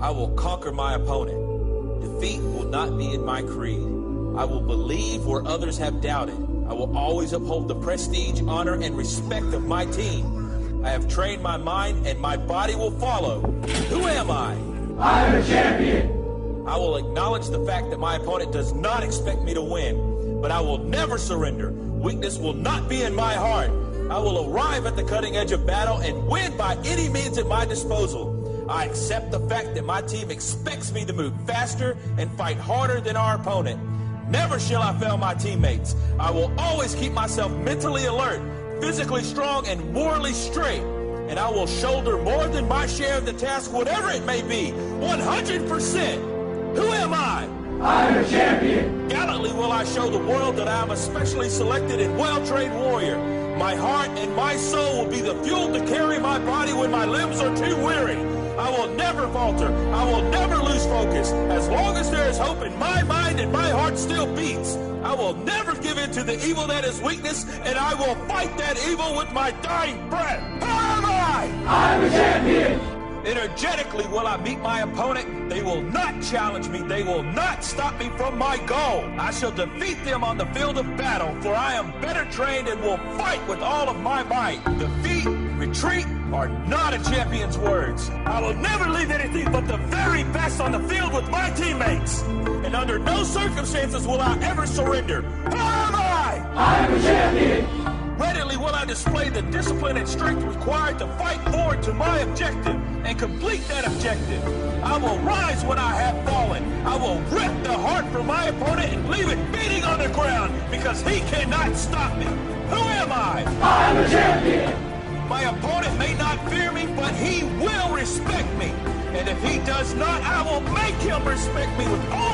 I will conquer my opponent. Defeat will not be in my creed. I will believe where others have doubted. I will always uphold the prestige, honor, and respect of my team. I have trained my mind, and my body will follow. Who am I? I'm a champion. I will acknowledge the fact that my opponent does not expect me to win, but I will never surrender. Weakness will not be in my heart. I will arrive at the cutting edge of battle and win by any means at my disposal. I accept the fact that my team expects me to move faster and fight harder than our opponent. Never shall I fail my teammates. I will always keep myself mentally alert, physically strong, and morally straight. And I will shoulder more than my share of the task, whatever it may be, 100%. Who am I? I'm a champion. Gallantly will I show the world that I am a specially selected and well-trained warrior. My heart and my soul will be the fuel to carry my body when my limbs are too weary. I will never falter. I will never lose focus. As long as there is hope in my mind and my heart still beats, I will never give in to the evil that is weakness, and I will fight that evil with my dying breath. Who am I? I'm a champion. Energetically will I meet my opponent. They will not challenge me. They will not stop me from my goal. I shall defeat them on the field of battle, for I am better trained and will fight with all of my might. Defeat, retreat are not a champion's words. I will never leave anything but the very best on the field with my teammates. And under no circumstances will I ever surrender. Who am I? I'm a champion. Readily will I display the discipline and strength required to fight forward to my objective and complete that objective. I will rise when I have fallen. I will rip the heart from my opponent and leave it beating on the ground because he cannot stop me. Who am I? I'm a champion. My opponent may not fear me, but he will respect me. And if he does not, I will make him respect me with all